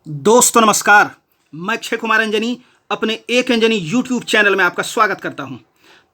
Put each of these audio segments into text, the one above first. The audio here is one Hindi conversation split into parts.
दोस्तों नमस्कार। मैं अक्षय कुमार अंजनी अपने एक अंजनी यूट्यूब चैनल में आपका स्वागत करता हूं।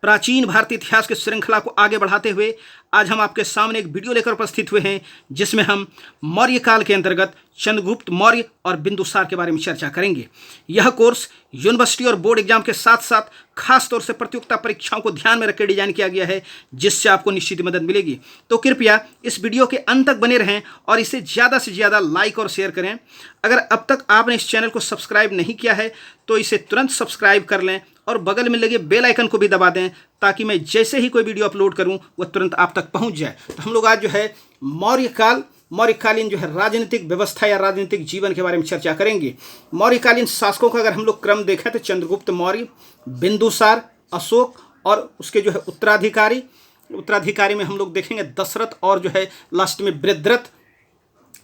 प्राचीन भारतीय इतिहास की श्रृंखला को आगे बढ़ाते हुए आज हम आपके सामने एक वीडियो लेकर उपस्थित हुए हैं, जिसमें हम मौर्य काल के अंतर्गत चंद्रगुप्त मौर्य और बिंदुसार के बारे में चर्चा करेंगे। यह कोर्स यूनिवर्सिटी और बोर्ड एग्जाम के साथ साथ खास तौर से प्रतियोगिता परीक्षाओं को ध्यान में रखकर डिजाइन किया गया है, जिससे आपको निश्चित मदद मिलेगी। तो कृपया इस वीडियो के अंत तक बने रहें और इसे ज़्यादा से ज़्यादा लाइक और शेयर करें। अगर अब तक आपने इस चैनल को सब्सक्राइब नहीं किया है तो इसे तुरंत सब्सक्राइब कर लें और बगल में लगे बेल आइकन को भी दबा दें, ताकि मैं जैसे ही कोई वीडियो अपलोड करूं वह तुरंत आप तक पहुंच जाए। तो हम लोग आज जो है मौर्यकालीन जो है राजनीतिक व्यवस्था या राजनीतिक जीवन के बारे में चर्चा करेंगे। मौर्यकालीन शासकों का अगर हम लोग क्रम देखें तो चंद्रगुप्त मौर्य, बिंदुसार, अशोक और उसके जो है उत्तराधिकारी में हम लोग देखेंगे दशरथ और जो है लास्ट में वृद्धरथ,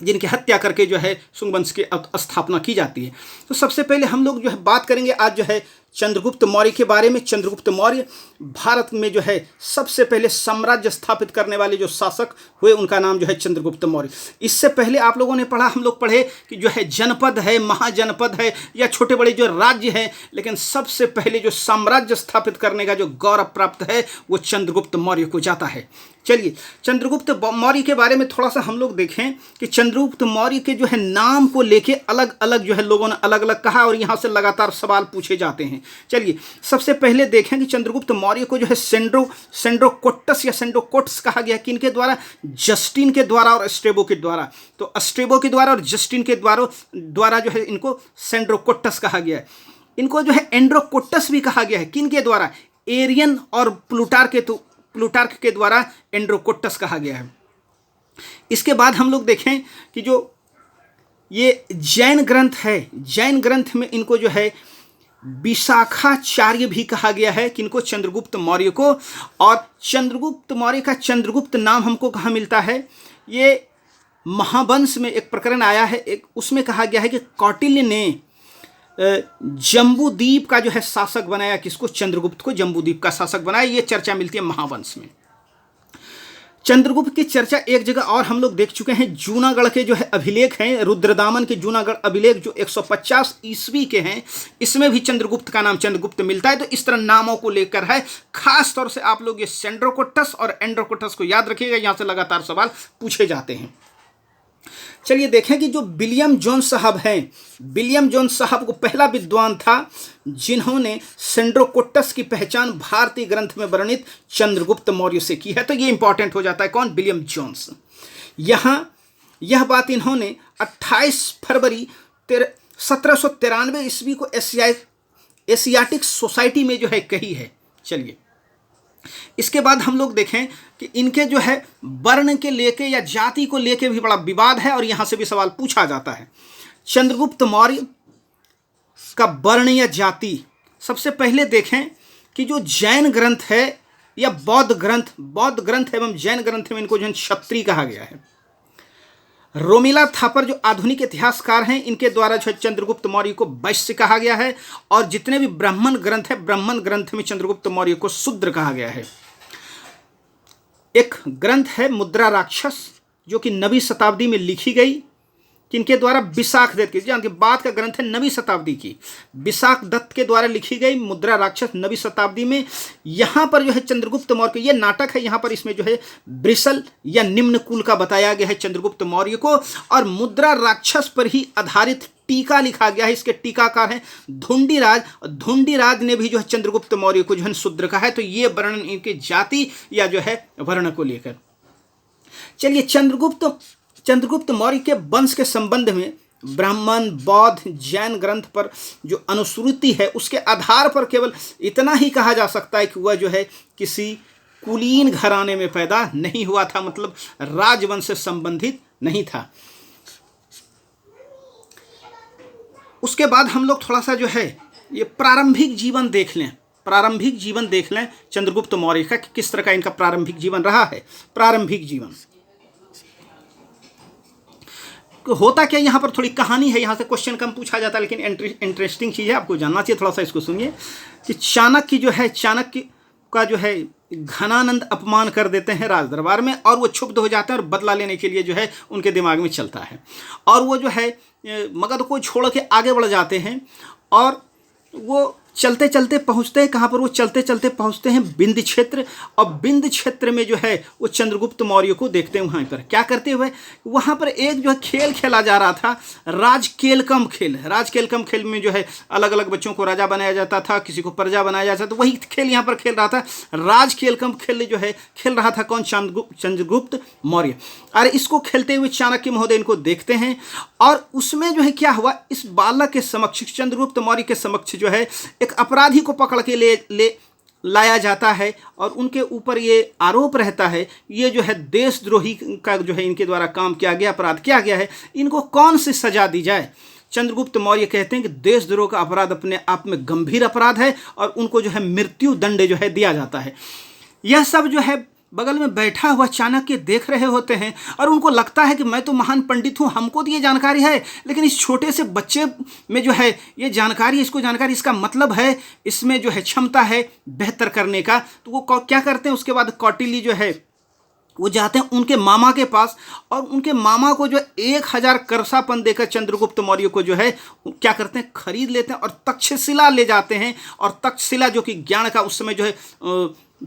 जिनकी हत्या करके जो है शुंग वंश की स्थापना की जाती है। तो सबसे पहले हम लोग जो है बात करेंगे आज जो है चंद्रगुप्त मौर्य के बारे में। चंद्रगुप्त मौर्य भारत में जो है सबसे पहले साम्राज्य स्थापित करने वाले जो शासक हुए, उनका नाम जो है चंद्रगुप्त मौर्य। इससे पहले आप लोगों ने हम लोग पढ़े कि जो है जनपद है, महाजनपद है या छोटे बड़े जो राज्य हैं, लेकिन सबसे पहले जो साम्राज्य स्थापित करने का जो गौरव प्राप्त है वो चंद्रगुप्त मौर्य को जाता है। चलिए चंद्रगुप्त मौर्य के बारे में थोड़ा सा हम लोग देखें कि चंद्रगुप्त मौर्य के जो है नाम को लेके अलग अलग जो है लोगों ने अलग अलग कहा और यहाँ से लगातार सवाल पूछे जाते हैं। चलिए सबसे पहले देखें कि चंद्रगुप्त मौर्य को जो है सेंड्रोकोट्टस या सेंड्रोकोट्स कहा गया। किनके द्वारा? जस्टिन के द्वारा और स्ट्रेबो के द्वारा। तो स्ट्रेबो के द्वारा और जस्टिन के द्वारा जो है इनको सेंड्रोकोट्टस कहा गया है। इनको जो है एंड्रोकोट्टस भी कहा गया है। किनके द्वारा? एरियन और प्लूटार्क के द्वारा एंड्रोकोट्टस कहा गया है। इसके बाद हम लोग देखें कि जो ये जैन ग्रंथ है, जैन ग्रंथ में इनको जो है विशाखाचार्य भी कहा गया है। किनको? चंद्रगुप्त मौर्य को। और चंद्रगुप्त मौर्य का चंद्रगुप्त नाम हमको कहाँ मिलता है? ये महावंश में एक प्रकरण आया है, उसमें कहा गया है कि कौटिल्य ने जम्बूद्वीप का जो है शासक बनाया। किसको? चंद्रगुप्त को जम्बूद्वीप का शासक बनाया। ये चर्चा मिलती है महावंश में। चंद्रगुप्त की चर्चा एक जगह और हम लोग देख चुके हैं। जूनागढ़ के जो है अभिलेख हैं, रुद्रदामन के जूनागढ़ अभिलेख जो 150 ईस्वी के हैं, इसमें भी चंद्रगुप्त का नाम चंद्रगुप्त मिलता है। तो इस तरह नामों को लेकर है। खास तौर से आप लोग ये सेंड्रोकोट्टस और एंड्रोकोट्टस को याद रखिएगा, यहाँ से लगातार सवाल पूछे जाते हैं। चलिए देखें कि जो विलियम जोन्स साहब हैं, विलियम जोन्स साहब को पहला विद्वान था जिन्होंने सेंड्रोकोट्टस की पहचान भारतीय ग्रंथ में वर्णित चंद्रगुप्त मौर्य से की है। तो ये इंपॉर्टेंट हो जाता है। कौन? William Jones. यहाँ यह बात इन्होंने 28 फरवरी 1793 ईस्वी को एशियाटिक सोसाइटी में जो है कही है। चलिए इसके बाद हम लोग देखें कि इनके जो है वर्ण के लेके या जाति को लेके भी बड़ा विवाद है और यहाँ से भी सवाल पूछा जाता है। चंद्रगुप्त मौर्य का वर्ण या जाति, सबसे पहले देखें कि जो जैन ग्रंथ है या बौद्ध ग्रंथ एवं जैन ग्रंथ में इनको जो क्षत्रिय कहा गया है। रोमिला थापर जो आधुनिक इतिहासकार हैं, इनके द्वारा जो चंद्रगुप्त मौर्य को वैश्य कहा गया है। और जितने भी ब्राह्मण ग्रंथ है, ब्राह्मण ग्रंथ में चंद्रगुप्त मौर्य को शूद्र कहा गया है। एक ग्रंथ है मुद्रा राक्षस, जो कि 9वीं शताब्दी में लिखी गई। किनके द्वारा? विशाख दत्त की, जानके बाद का ग्रंथ है 9वीं शताब्दी की, विशाख दत्त के द्वारा लिखी गई मुद्रा राक्षस 9वीं शताब्दी में। यहाँ पर जो है चंद्रगुप्त मौर्य, ये नाटक है, यहाँ पर इसमें जो है वृषल या निम्न कुल का बताया गया है चंद्रगुप्त मौर्य को। और मुद्रा राक्षस पर ही आधारित टीका लिखा गया है। इसके टीकाकार हैं धुंडीराज ने भी जो है चंद्रगुप्त मौर्य को जो है शूद्र कहा है। तो ये वर्णन इनकी जाति या जो है वर्ण को लेकर। चलिए चंद्रगुप्त मौर्य के वंश के संबंध में ब्राह्मण, बौद्ध, जैन ग्रंथ पर जो अनुश्रुति है, उसके आधार पर केवल इतना ही कहा जा सकता है कि वह जो है किसी कुलीन घराने में पैदा नहीं हुआ था, मतलब राजवंश से संबंधित नहीं था। उसके बाद हम लोग थोड़ा सा जो है ये प्रारंभिक जीवन देख लें चंद्रगुप्त मौर्य का, किस तरह का इनका प्रारंभिक जीवन रहा है। प्रारंभिक जीवन होता क्या, यहाँ पर थोड़ी कहानी है, यहाँ से क्वेश्चन कम पूछा जाता है, लेकिन इंटरेस्टिंग चीज़ है, आपको जानना चाहिए। थोड़ा सा इसको सुनिए कि चाणक्य का जो है घनानंद अपमान कर देते हैं राज दरबार में, और वो क्षुब्ध हो जाते हैं और बदला लेने के लिए जो है उनके दिमाग में चलता है, और वो जो है मगध को छोड़ के आगे बढ़ जाते हैं। और वो चलते चलते पहुँचते हैं कहाँ पर, वो चलते चलते पहुँचते हैं बिंद क्षेत्र, और बिंद क्षेत्र में जो है वो चंद्रगुप्त मौर्य को देखते हैं। वहाँ पर क्या करते हुए, वहाँ पर एक जो है खेल खेला जा रहा था, राजकेलकम खेल। राजकेलकम खेल में जो है अलग अलग बच्चों को राजा बनाया जाता था, किसी को प्रजा बनाया जाता था, तो वही खेल यहाँ पर खेल रहा था। राजकेलकम खेल जो है खेल रहा था कौन, चंद्रगुप्त मौर्य। अरे इसको खेलते हुए चाणक्य महोदय इनको देखते हैं, और उसमें जो है क्या हुआ, इस बालक के समक्ष, चंद्रगुप्त मौर्य के समक्ष जो है एक अपराधी को पकड़ के ले लाया जाता है, और उनके ऊपर ये आरोप रहता है, ये जो है देशद्रोही का जो है इनके द्वारा काम किया गया, अपराध किया गया है, इनको कौन सी सजा दी जाए। चंद्रगुप्त मौर्य कहते हैं कि देशद्रोह का अपराध अपने आप में गंभीर अपराध है, और उनको जो है मृत्यु दंड जो है दिया जाता है। यह सब जो है बगल में बैठा हुआ चाणक्य देख रहे होते हैं, और उनको लगता है कि मैं तो महान पंडित हूँ, हमको तो ये जानकारी है, लेकिन इस छोटे से बच्चे में जो है ये जानकारी, इसको जानकारी, इसका मतलब है इसमें जो है क्षमता है बेहतर करने का। तो वो क्या करते हैं, उसके बाद कौटिल्य जो है वो जाते हैं उनके मामा के पास, और उनके मामा को जो 1000 करसापन देकर चंद्रगुप्त मौर्य को जो है क्या करते हैं, खरीद लेते हैं, और तक्षशिला ले जाते हैं। और तक्षशिला जो कि ज्ञान का उस समय जो है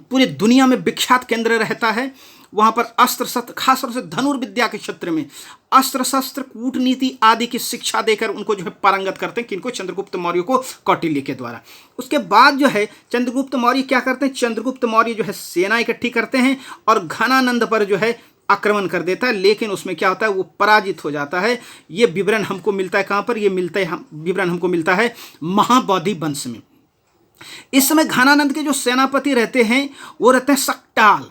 पूरी दुनिया में विख्यात केंद्र रहता है, वहाँ पर अस्त्र शस्त्र, खासतौर से धनुर्विद्या के क्षेत्र में अस्त्र शस्त्र, कूटनीति आदि की शिक्षा देकर उनको जो है पारंगत करते हैं, किनको, चंद्रगुप्त मौर्य को, कौटिल्य के द्वारा। उसके बाद जो है चंद्रगुप्त मौर्य क्या करते हैं, चंद्रगुप्त मौर्य जो है सेना इकट्ठी करते हैं और घनानंद पर जो है आक्रमण कर देता है, लेकिन उसमें क्या होता है, वो पराजित हो जाता है। ये विवरण हमको मिलता है कहाँ पर, ये मिलता है, विवरण हमको मिलता है महाबौद्धि वंश में। इस समय घनानंद के जो सेनापति रहते हैं वो रहते हैं सक्टाल,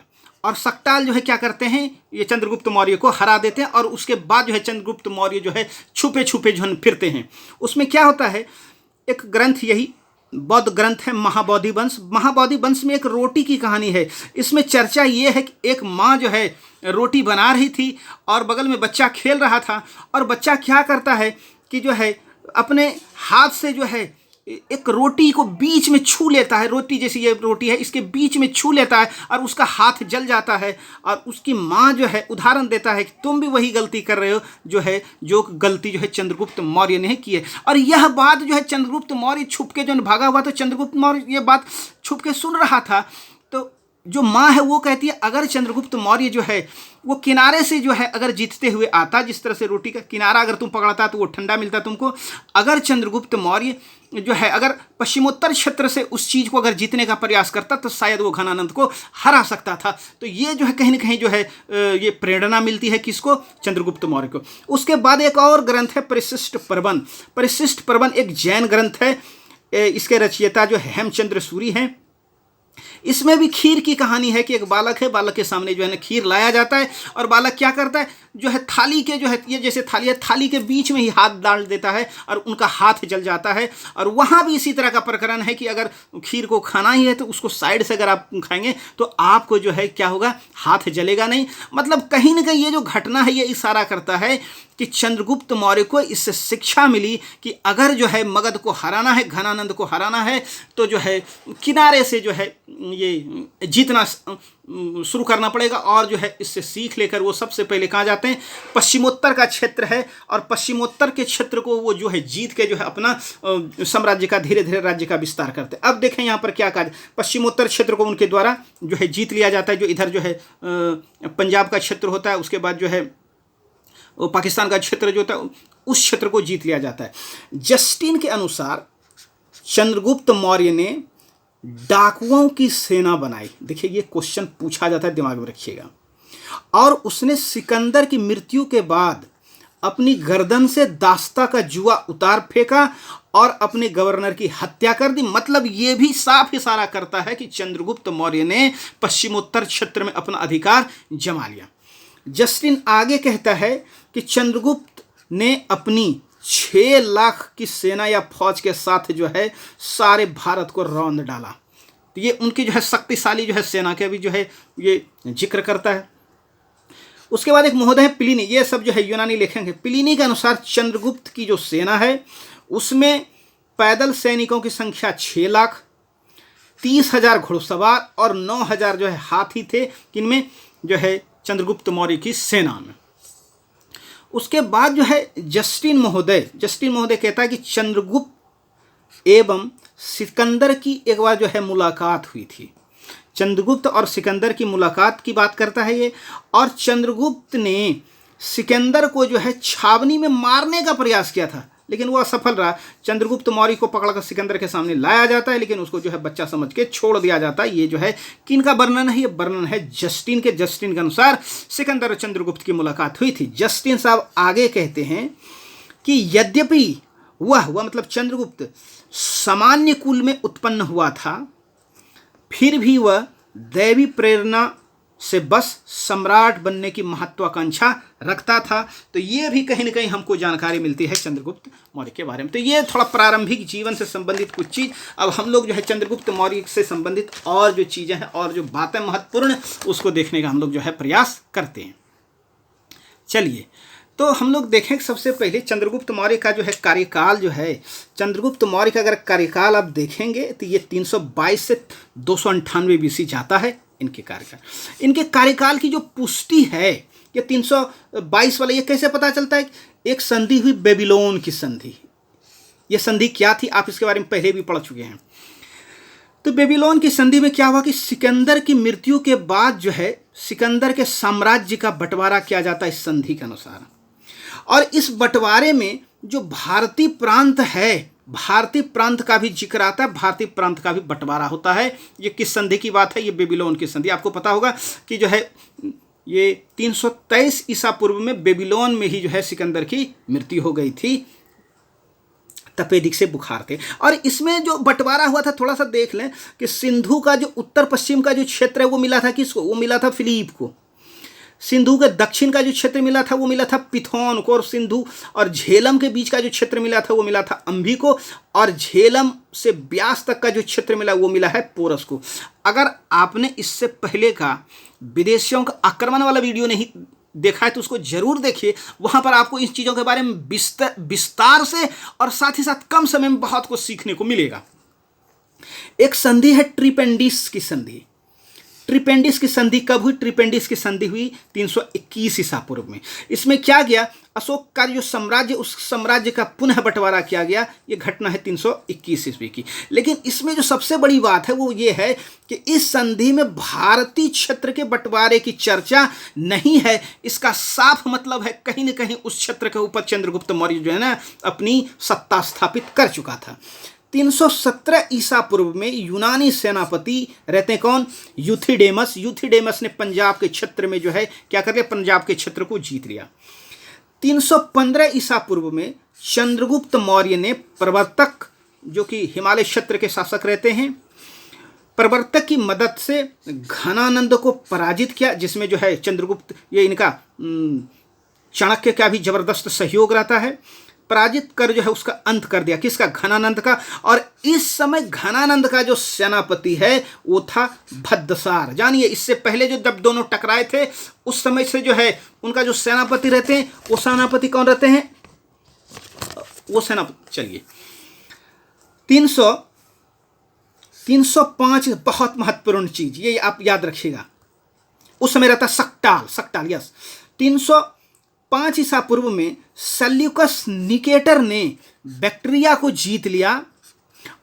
और सक्टाल जो है क्या करते हैं, ये चंद्रगुप्त मौर्य को हरा देते हैं, और उसके बाद जो है चंद्रगुप्त मौर्य जो है छुपे छुपे जो है फिरते हैं। उसमें क्या होता है, एक ग्रंथ, यही बौद्ध ग्रंथ है महाबौद्धि वंश। महाबौद्धि वंश में एक रोटी की कहानी है। इसमें चर्चा ये है कि एक माँ जो है रोटी बना रही थी, और बगल में बच्चा खेल रहा था, और बच्चा क्या करता है कि जो है अपने हाथ से जो है एक रोटी को बीच में छू लेता है, रोटी जैसी ये रोटी है, इसके बीच में छू लेता है, और उसका हाथ जल जाता है। और उसकी माँ जो है उदाहरण देता है कि तुम भी वही गलती कर रहे हो जो गलती जो है चंद्रगुप्त मौर्य ने की है। और यह बात जो है चंद्रगुप्त मौर्य छुप के जो भागा हुआ, तो चंद्रगुप्त मौर्य ये बात छुप के सुन रहा था। तो जो माँ है वो कहती है, अगर चंद्रगुप्त मौर्य जो है वो किनारे से जो है अगर जीतते हुए आता, जिस तरह से रोटी का किनारा अगर तुम पकड़ता तो वो ठंडा मिलता तुमको, अगर चंद्रगुप्त मौर्य जो है अगर पश्चिमोत्तर क्षेत्र से उस चीज़ को अगर जीतने का प्रयास करता तो शायद वो घनानंद को हरा सकता था। तो ये जो है कहीं ना कहीं जो है ये प्रेरणा मिलती है किसको, चंद्रगुप्त मौर्य को। उसके बाद एक और ग्रंथ है परिशिष्ट पर्वन। परिशिष्ट पर्वन एक जैन ग्रंथ है, इसके रचयिता जो हेमचंद्र सूरी हैं। इसमें भी खीर की कहानी है कि एक बालक है, बालक के सामने जो है ना खीर लाया जाता है, और बालक क्या करता है, जो है थाली के जो है ये जैसे थाली है, थाली के बीच में ही हाथ डाल देता है, और उनका हाथ जल जाता है। और वहाँ भी इसी तरह का प्रकरण है कि अगर खीर को खाना ही है तो उसको साइड से अगर आप खाएंगे तो आपको जो है क्या होगा, हाथ जलेगा नहीं। मतलब कहीं ना कहीं ये जो घटना है ये इशारा करता है कि चंद्रगुप्त मौर्य को इससे शिक्षा मिली कि अगर जो है मगध को हराना है, घनानंद को हराना है, तो जो है किनारे से जो है ये जीतना शुरू करना पड़ेगा। और जो है इससे सीख लेकर वो सबसे पहले कहाँ जाते हैं, पश्चिमोत्तर का क्षेत्र है, और पश्चिमोत्तर के क्षेत्र को वो जो है जीत के जो है अपना साम्राज्य का धीरे धीरे राज्य का विस्तार करते हैं। अब देखें यहाँ पर क्या कहा, पश्चिमोत्तर क्षेत्र को उनके द्वारा जो है जीत लिया जाता है। जो इधर जो है पंजाब का क्षेत्र होता है, उसके बाद जो है वो पाकिस्तान का क्षेत्र जो होता है उस क्षेत्र को जीत लिया जाता है। जस्टिन के अनुसार चंद्रगुप्त मौर्य ने डाकुओं की सेना बनाई। देखिए ये क्वेश्चन पूछा जाता है, दिमाग में रखिएगा। और उसने सिकंदर की मृत्यु के बाद अपनी गर्दन से दास्ता का जुआ उतार फेंका और अपने गवर्नर की हत्या कर दी। मतलब ये भी साफ इशारा करता है कि चंद्रगुप्त मौर्य ने पश्चिमोत्तर क्षेत्र में अपना अधिकार जमा लिया। जस्टिन आगे कहता है कि चंद्रगुप्त ने अपनी 6 लाख की सेना या फौज के साथ जो है सारे भारत को रौंद डाला। तो ये उनकी जो है शक्तिशाली जो है सेना के भी जो है ये जिक्र करता है। उसके बाद एक महोदय है प्लिनी, ये सब जो है यूनानी लेखक है। प्लिनी के अनुसार चंद्रगुप्त की जो सेना है उसमें पैदल सैनिकों की संख्या 6 लाख, 30,000 घुड़सवार और 9,000 जो है हाथी थे, किनमें, जो है चंद्रगुप्त मौर्य की सेना में। उसके बाद जो है जस्टिन महोदय कहता है कि चंद्रगुप्त एवं सिकंदर की एक बार जो है मुलाकात हुई थी। चंद्रगुप्त और सिकंदर की मुलाकात की बात करता है ये, और चंद्रगुप्त ने सिकंदर को जो है छावनी में मारने का प्रयास किया था, लेकिन वो असफल रहा। चंद्रगुप्त मौर्य को पकड़कर सिकंदर के सामने लाया जाता है, लेकिन उसको जो है बच्चा समझ के छोड़ दिया जाता है। ये जो है किनका वर्णन है, ये वर्णन है जस्टिन के अनुसार सिकंदर और चंद्रगुप्त की मुलाकात हुई थी। जस्टिन साहब आगे कहते हैं कि यद्यपि वह मतलब चंद्रगुप्त सामान्य कुल में उत्पन्न हुआ था, फिर भी वह दैवी प्रेरणा से बस सम्राट बनने की महत्वाकांक्षा रखता था। तो ये भी कहीं ना कहीं हमको जानकारी मिलती है चंद्रगुप्त मौर्य के बारे में। तो ये थोड़ा प्रारंभिक जीवन से संबंधित कुछ चीज़। अब हम लोग जो है चंद्रगुप्त मौर्य से संबंधित और जो चीज़ें हैं और जो बातें महत्वपूर्ण, उसको देखने का हम लोग जो है प्रयास करते हैं। चलिए, तो हम लोग देखें सबसे पहले चंद्रगुप्त मौर्य का जो है कार्यकाल जो है, चंद्रगुप्त मौर्य का अगर कार्यकाल आप देखेंगे तो ये 322 से 298 BC जाता है इनके कार्यकाल। इनके कार्यकाल की जो पुष्टि है ये 322 वाला, ये कैसे पता चलता है? एक संधि हुई, बेबीलोन की संधि। ये संधि क्या थी, आप इसके बारे में पहले भी पढ़ चुके हैं। तो बेबीलोन की संधि में क्या हुआ कि सिकंदर की मृत्यु के बाद जो है सिकंदर के साम्राज्य का बंटवारा किया जाता है इस संधि के अनुसार। और इस बंटवारे में जो भारतीय प्रांत है, भारतीय प्रांत का भी जिक्र आता है, भारतीय प्रांत का भी बंटवारा होता है। ये किस संधि की बात है? ये बेबीलोन की संधि। आपको पता होगा कि जो है ये 323 ईसा पूर्व में बेबीलोन में ही जो है सिकंदर की मृत्यु हो गई थी, तपेदिक से बुखार थे। और इसमें जो बंटवारा हुआ था, थोड़ा सा देख लें कि सिंधु का जो उत्तर पश्चिम का जो क्षेत्र है वो मिला था किसको? वो मिला था फिलीप को। सिंधु के दक्षिण का जो क्षेत्र मिला था वो मिला था पिथौन को। और सिंधु और झेलम के बीच का जो क्षेत्र मिला था वो मिला था अंभी को। और झेलम से ब्यास तक का जो क्षेत्र मिला वो मिला है पोरस को। अगर आपने इससे पहले का विदेशियों का आक्रमण वाला वीडियो नहीं देखा है तो उसको जरूर देखिए। वहां पर आपको इन चीज़ों के बारे में विस्तार से और साथ ही साथ कम समय में बहुत कुछ सीखने को मिलेगा। एक संधि है ट्रिपेंडिस की संधि। ट्रिपेंडिस की संधि कब हुई? ट्रिपेंडिस की संधि हुई 321 ईसा पूर्व में। इसमें क्या गया, अशोक का जो साम्राज्य, उस साम्राज्य का पुनः बंटवारा किया गया। ये घटना है 321 ईस्वी की। लेकिन इसमें जो सबसे बड़ी बात है वो ये है कि इस संधि में भारतीय क्षेत्र के बंटवारे की चर्चा नहीं है। इसका साफ मतलब है कहीं न कहीं उस क्षेत्र के ऊपर चंद्रगुप्त मौर्य जो है ना अपनी सत्ता स्थापित कर चुका था। 317 ईसा पूर्व में यूनानी सेनापति रहते हैं कौन? यूथिडेमस। यूथिडेमस ने पंजाब के क्षेत्र में जो है क्या कर लिया? पंजाब के क्षेत्र को जीत लिया। 315 ईसा पूर्व में चंद्रगुप्त मौर्य ने प्रवर्तक, जो कि हिमालय क्षेत्र के शासक रहते हैं, प्रवर्तक की मदद से घनानंद को पराजित किया, जिसमें जो है चंद्रगुप्त, ये इनका चाणक्य का भी जबरदस्त सहयोग रहता है। पराजित कर जो है उसका अंत कर दिया, किसका? घनानंद का। और इस समय घनानंद का जो सेनापति है वो था भद्दसार। जानिए, इससे पहले जो जब दोनों टकराए थे उस समय से जो है उनका जो सेनापति रहते हैं वो सेनापति कौन रहते हैं? वो सेनापति, चलिए 305 बहुत महत्वपूर्ण चीज ये आप याद रखिएगा। उस समय रहता सक्टाल, यस। 305 ईसा पूर्व में सेल्यूकस निकेटर ने बैक्ट्रिया को जीत लिया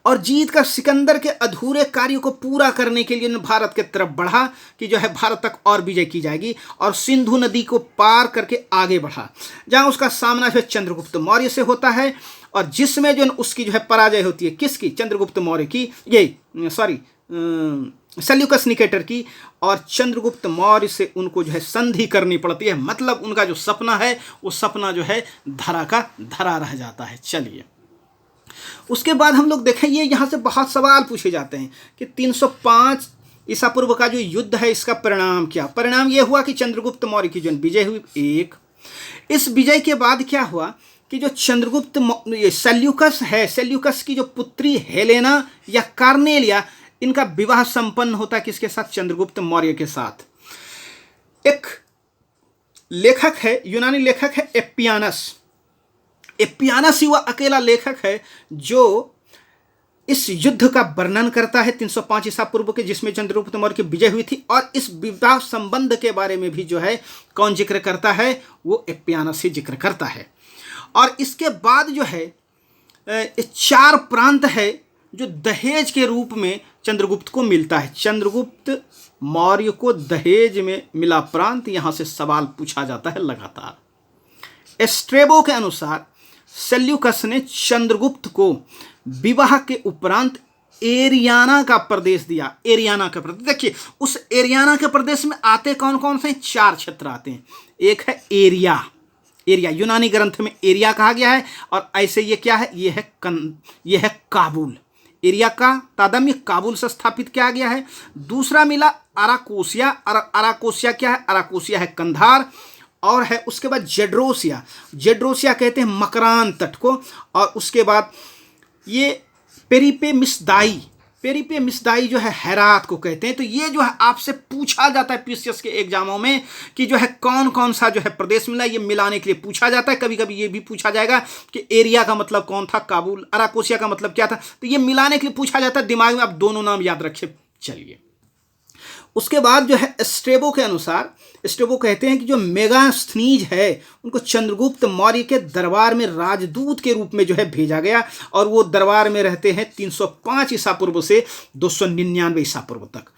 और जीत कर सिकंदर के अधूरे कार्यों को पूरा करने के लिए भारत के तरफ बढ़ा कि जो है भारत तक और विजय की जाएगी, और सिंधु नदी को पार करके आगे बढ़ा, जहां उसका सामना जो है चंद्रगुप्त मौर्य से होता है, और जिसमें जो उसकी जो है पराजय होती है किसकी? चंद्रगुप्त मौर्य की, सेल्यूकस निकेटर की। और चंद्रगुप्त मौर्य से उनको जो है संधि करनी पड़ती है। मतलब उनका जो सपना है वो सपना जो है धरा का धरा रह जाता है। चलिए, उसके बाद हम लोग देखेंगे, यहाँ से बहुत सवाल पूछे जाते हैं कि 305 ईसा पूर्व का जो युद्ध है इसका परिणाम क्या? परिणाम ये हुआ कि चंद्रगुप्त मौर्य की जो विजय हुई, एक इस विजय के बाद क्या हुआ कि जो चंद्रगुप्त सेल्यूकस है, सेल्यूकस की जो पुत्री हेलेना या कार्नेलिया, इनका विवाह संपन्न होता है किसके साथ? चंद्रगुप्त मौर्य के साथ। एक लेखक है, यूनानी लेखक है एपियानस। एपियानस ही वह अकेला लेखक है जो इस युद्ध का वर्णन करता है 305 ईसा पूर्व के, जिसमें चंद्रगुप्त मौर्य की विजय हुई थी। और इस विवाह संबंध के बारे में भी जो है कौन जिक्र करता है, वो एप्पियानस ही जिक्र करता है। और इसके बाद जो है 4 प्रांत है जो दहेज के रूप में चंद्रगुप्त को मिलता है। चंद्रगुप्त मौर्य को दहेज में मिला प्रांत, यहां से सवाल पूछा जाता है लगातार। स्ट्रेबो के अनुसार सेल्यूकस ने चंद्रगुप्त को विवाह के उपरांत एरियाना का प्रदेश दिया। एरियाना का प्रदेश, देखिए उस एरियाना के प्रदेश में आते कौन कौन से, 4 क्षेत्र आते हैं। एक है एरिया, एरिया यूनानी ग्रंथ में एरिया कहा गया है, और ऐसे ये क्या है, ये है काबुल। एरिया का तादम्य काबुल से स्थापित किया गया है। दूसरा मिला अराकोसिया। अराकोसिया क्या है, अराकोसिया है कंधार। और है उसके बाद जेड्रोसिया। जेड्रोसिया कहते हैं मकरान तट को। और उसके बाद ये पेरिपेमिसदाई। पेरिपेमिसदाई जो है हेरात को कहते हैं। तो ये जो है आपसे पूछा जाता है पीसीएस के एग्जामों में कि जो है कौन कौन सा जो है प्रदेश मिला, ये मिलाने के लिए पूछा जाता है। कभी कभी ये भी पूछा जाएगा कि एरिया का मतलब कौन था, काबुल। अराकोसिया का मतलब क्या था, तो ये मिलाने के लिए पूछा जाता है। दिमाग में आप दोनों नाम याद रखे चलिए। उसके बाद जो है स्ट्रेबो के अनुसार, स्ट्रेबो कहते हैं कि जो मेगास्थनीज है उनको चंद्रगुप्त मौर्य के दरबार में राजदूत के रूप में जो है भेजा गया, और वो दरबार में रहते हैं 305 ईसा पूर्व से 299 ईसा पूर्व तक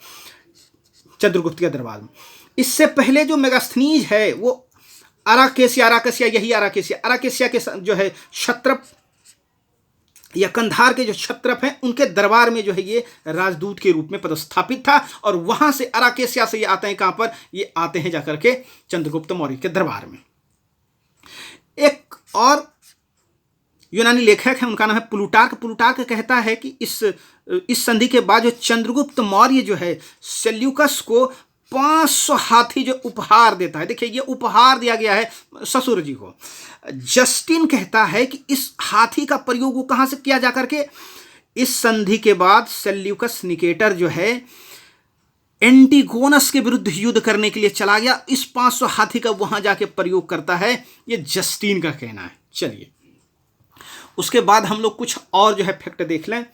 चंद्रगुप्त के दरबार में। इससे पहले जो मेगास्थनीज है वो अराकेसिया यही अराकेसिया के जो है क्षत्रप या कंधार के जो क्षत्रप हैं उनके दरबार में जो है ये राजदूत के रूप में पदस्थापित था। और वहां से अराकेसिया से ये आते हैं कहां पर, ये आते हैं जाकर के चंद्रगुप्त मौर्य के दरबार में। एक और यूनानी लेखक है, उनका नाम है प्लूटार्क। प्लूटार्क कहता है कि इस संधि के बाद जो चंद्रगुप्त मौर्य जो है सेल्यूकस को 500 हाथी जो उपहार देता है। देखिए ये उपहार दिया गया है ससुर जी को। जस्टिन कहता है कि इस हाथी का प्रयोग वो कहां से किया जाकर के, इस संधि के बाद सेल्यूकस निकेटर जो है एंटीगोनस के विरुद्ध युद्ध करने के लिए चला गया। इस 500 हाथी का वहां जाके प्रयोग करता है, ये जस्टिन का कहना है। चलिए उसके बाद हम लोग कुछ और जो है फैक्ट देख लें।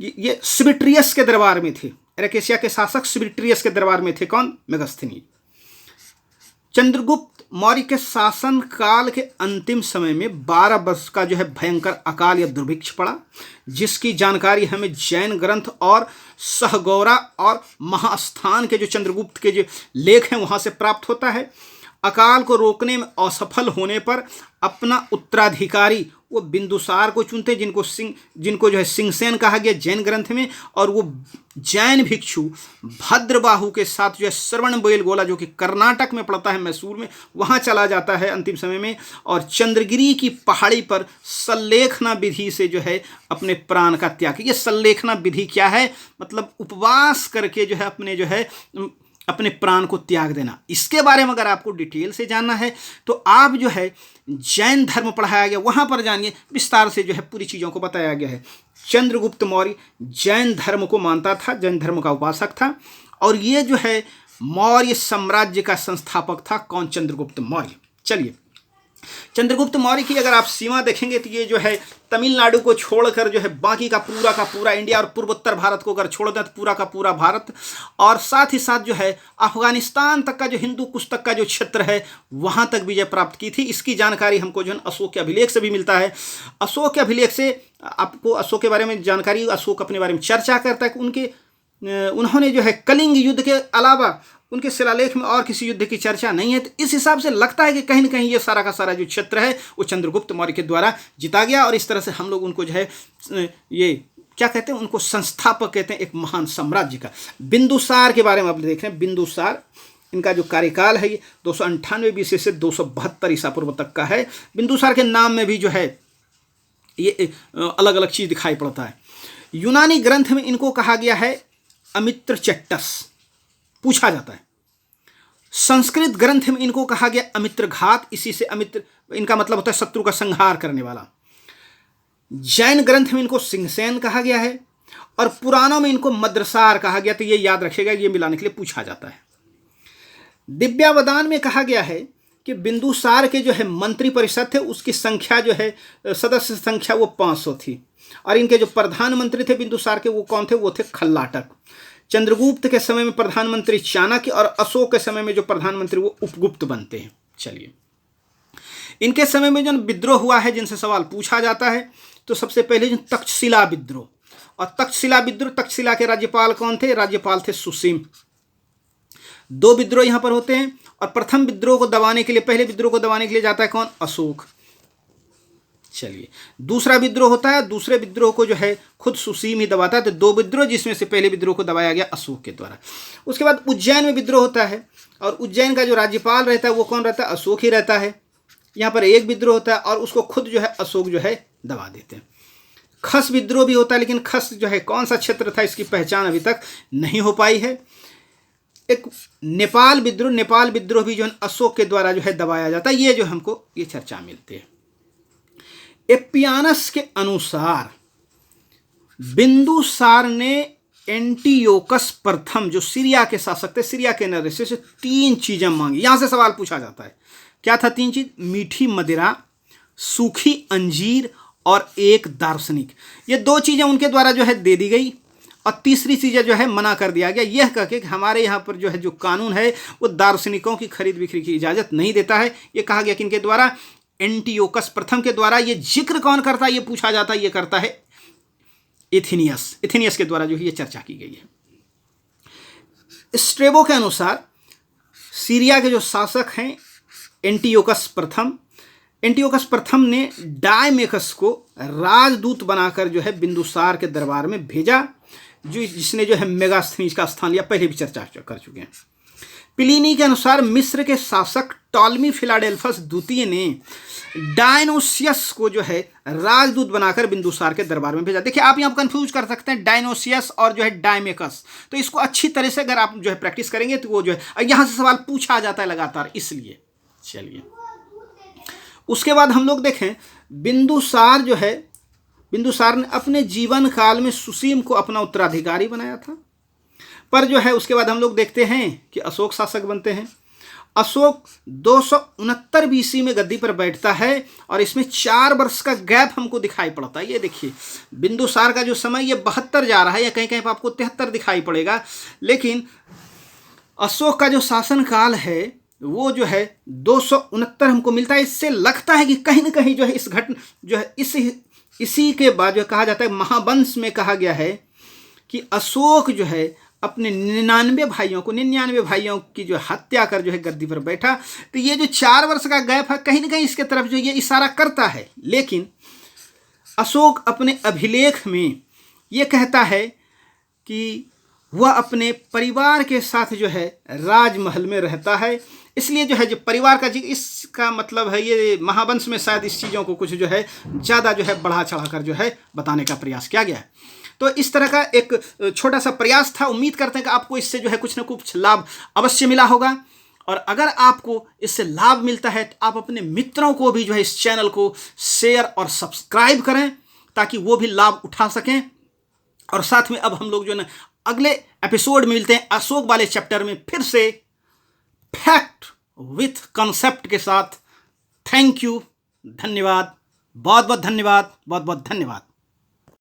ये स्विट्रियस के दरबार में थे। एरेकेसिया के शासक स्विट्रियस के दरबार में थे कौन, मेगास्थनीज। चंद्रगुप्त मौर्य के शासन काल के अंतिम समय में 12 वर्ष का जो है भयंकर अकाल या दुर्भिक्ष पड़ा, जिसकी जानकारी हमें जैन ग्रंथ और सहगौरा और महास्थान के जो चंद्रगुप्त के जो लेख हैं वहां से प्राप्त होता है। अकाल को रोकने में असफल होने पर अपना उत्तराधिकारी वो बिंदुसार को चुनते, जिनको जो है सिंहसेन कहा गया जैन ग्रंथ में। और वो जैन भिक्षु भद्रबाहु के साथ जो है श्रवणबेलगोला, जो कि कर्नाटक में पड़ता है मैसूर में, वहाँ चला जाता है अंतिम समय में। और चंद्रगिरी की पहाड़ी पर सल्लेखना विधि से जो है अपने प्राण का त्याग। ये सल्लेखना विधि क्या है, मतलब उपवास करके जो है अपने प्राण को त्याग देना। इसके बारे में अगर आपको डिटेल से जानना है तो आप जो है जैन धर्म पढ़ाया गया वहाँ पर जानिए, विस्तार से जो है पूरी चीज़ों को बताया गया है। चंद्रगुप्त मौर्य जैन धर्म को मानता था, जैन धर्म का उपासक था। और ये जो है मौर्य साम्राज्य का संस्थापक था कौन, चंद्रगुप्त मौर्य। चलिए चंद्रगुप्त मौर्य की अगर आप सीमा देखेंगे तो ये जो है तमिलनाडु को छोड़कर जो है बाकी का पूरा इंडिया और पूर्वोत्तर भारत को अगर छोड़ दें तो पूरा का पूरा भारत, और साथ ही साथ जो है अफगानिस्तान तक का जो हिंदू कुश तक का जो क्षेत्र है वहाँ तक विजय प्राप्त की थी। इसकी जानकारी हमको जो है अशोक के अभिलेख से भी मिलता है। अशोक के अभिलेख से आपको अशोक के बारे में जानकारी, अशोक अपने बारे में चर्चा करता है कि उन्होंने जो है कलिंग युद्ध के अलावा उनके शिलालेख में और किसी युद्ध की चर्चा नहीं है। तो इस हिसाब से लगता है कि कहीं ना कहीं ये सारा का सारा जो क्षेत्र है वो चंद्रगुप्त मौर्य के द्वारा जीता गया। और इस तरह से हम लोग उनको जो है ये क्या कहते हैं, उनको संस्थापक कहते हैं एक महान साम्राज्य का। बिंदुसार के बारे में आप देख रहे हैं, बिंदुसार इनका जो कार्यकाल है ये 298 BC से 272 ईसा पूर्व तक का है। बिंदुसार के नाम में भी जो है ये अलग अलग चीज़ दिखाई पड़ता है। यूनानी ग्रंथ में इनको कहा गया है अमित्र चट्टस, पूछा जाता है। संस्कृत ग्रंथ में इनको कहा गया अमित्र घात, इसी से अमित्र इनका मतलब होता है शत्रु का संहार करने वाला। जैन ग्रंथ में इनको सिंहसेन कहा गया है और पुराणों में इनको मद्रसार कहा गया। तो ये याद रखेगा, ये मिलाने के लिए पूछा जाता है। दिव्यावदान में कहा गया है कि बिंदुसार के जो है मंत्री परिषद थे उसकी संख्या जो है सदस्य संख्या वो 500 थी, और इनके जो प्रधानमंत्री थे बिंदुसार के वो कौन थे, वो थे खल्लाटक। चंद्रगुप्त के समय में प्रधानमंत्री चाणक्य और अशोक के समय में जो प्रधानमंत्री वो उपगुप्त बनते हैं। चलिए, इनके समय में जो विद्रोह हुआ है जिनसे सवाल पूछा जाता है, तो सबसे पहले जो तक्षशिला विद्रोह, और तक्षशिला विद्रोह, तक्षशिला के राज्यपाल कौन थे, राज्यपाल थे सुसीम। 2 विद्रोह यहां पर होते हैं, और प्रथम विद्रोह को दबाने के लिए, पहले विद्रोह को दबाने के लिए जाता है कौन, अशोक। चलिए, दूसरा विद्रोह होता है, दूसरे विद्रोह को जो है खुद सुसीम ही दबाता है। तो 2 विद्रोह, जिसमें से पहले विद्रोह को दबाया गया अशोक के द्वारा। उसके बाद उज्जैन में विद्रोह होता है, और उज्जैन का जो राज्यपाल रहता है वो कौन रहता है, अशोक ही रहता है। यहाँ पर एक विद्रोह होता है और उसको खुद जो है अशोक जो है दबा देते हैं। खस विद्रोह भी होता है, लेकिन खस जो है कौन सा क्षेत्र था इसकी पहचान अभी तक नहीं हो पाई है। एक नेपाल विद्रोह, नेपाल विद्रोह भी जो है अशोक के द्वारा जो है दबाया जाता है। ये जो हमको ये चर्चा मिलती है। एपियानस के अनुसार बिंदुसार ने एंटियोकस प्रथम जो सीरिया के शासक थे, सीरिया के नरेश से 3 चीजें मांगी। यहां से सवाल पूछा जाता है, क्या था 3 चीज, मीठी मदिरा, सूखी अंजीर और एक दार्शनिक। ये 2 चीजें उनके द्वारा जो है दे दी गई, और तीसरी चीज़ जो है मना कर दिया गया, यह कह के कि हमारे यहाँ पर जो है जो कानून है वो दार्शनिकों की खरीद बिक्री की इजाज़त नहीं देता है। ये कहा गया किनके द्वारा, एंटियोकस प्रथम के द्वारा। ये जिक्र कौन करता है, ये पूछा जाता है, ये करता है एथिनियस। एथिनियस के द्वारा जो है ये चर्चा की गई है। स्ट्रेबो के अनुसार सीरिया के जो शासक हैं एंटियोकस प्रथम, एंटियोकस प्रथम ने डायमेकस को राजदूत बनाकर जो है बिंदुसार के दरबार में भेजा, जिसने जो है मेगास्थनीज का स्थान लिया। पहले भी चर्चा कर चुके हैं। प्लिनी के अनुसार मिस्र के शासक टॉलमी फिलाडेल्फस द्वितीय ने डायनोसियस को जो है राजदूत बनाकर बिंदुसार के दरबार में भेजा। देखिए, आप यहाँ कंफ्यूज कर सकते हैं डायनोसियस और जो है डायमेकस, तो इसको अच्छी तरह से अगर आप जो है प्रैक्टिस करेंगे तो वो जो है यहाँ से सवाल पूछा जाता है लगातार, इसलिए। चलिए, उसके बाद हम लोग देखें बिंदुसार जो है, बिंदुसार ने अपने जीवन काल में सुसीम को अपना उत्तराधिकारी बनाया था, पर जो है उसके बाद हम लोग देखते हैं कि अशोक शासक बनते हैं। अशोक 269 BC में गद्दी पर बैठता है, और इसमें 4 वर्ष का गैप हमको दिखाई पड़ता है। ये देखिए, बिंदुसार का जो समय ये 72 जा रहा है, या कहीं कहीं पर आपको 73 दिखाई पड़ेगा, लेकिन अशोक का जो शासन काल है वो जो है 269 हमको मिलता है। इससे लगता है कि कहीं ना कहीं जो है इस घटना जो है इसी के बाद जो कहा जाता है, महावंश में कहा गया है कि अशोक जो है अपने 99 भाइयों की जो हत्या कर जो है गद्दी पर बैठा। तो ये जो 4 वर्ष का गैप है कहीं ना कहीं इसके तरफ जो ये इशारा करता है। लेकिन अशोक अपने अभिलेख में ये कहता है कि वह अपने परिवार के साथ जो है राजमहल में रहता है, इसलिए जो है जो परिवार का इसका मतलब है ये महावंश में शायद इस चीज़ों को कुछ जो है ज़्यादा जो है बढ़ा चढ़ा कर जो है बताने का प्रयास किया गया है। तो इस तरह का एक छोटा सा प्रयास था। उम्मीद करते हैं कि आपको इससे जो है कुछ ना कुछ लाभ अवश्य मिला होगा, और अगर आपको इससे लाभ मिलता है तो आप अपने मित्रों को भी जो है इस चैनल को शेयर और सब्सक्राइब करें, ताकि वो भी लाभ उठा सकें। और साथ में अब हम लोग जो है ना अगले एपिसोड में मिलते हैं अशोक वाले चैप्टर में, फिर से फैक्ट विथ कॉन्सेप्ट के साथ। थैंक यू, धन्यवाद, बहुत बहुत धन्यवाद, बहुत बहुत धन्यवाद।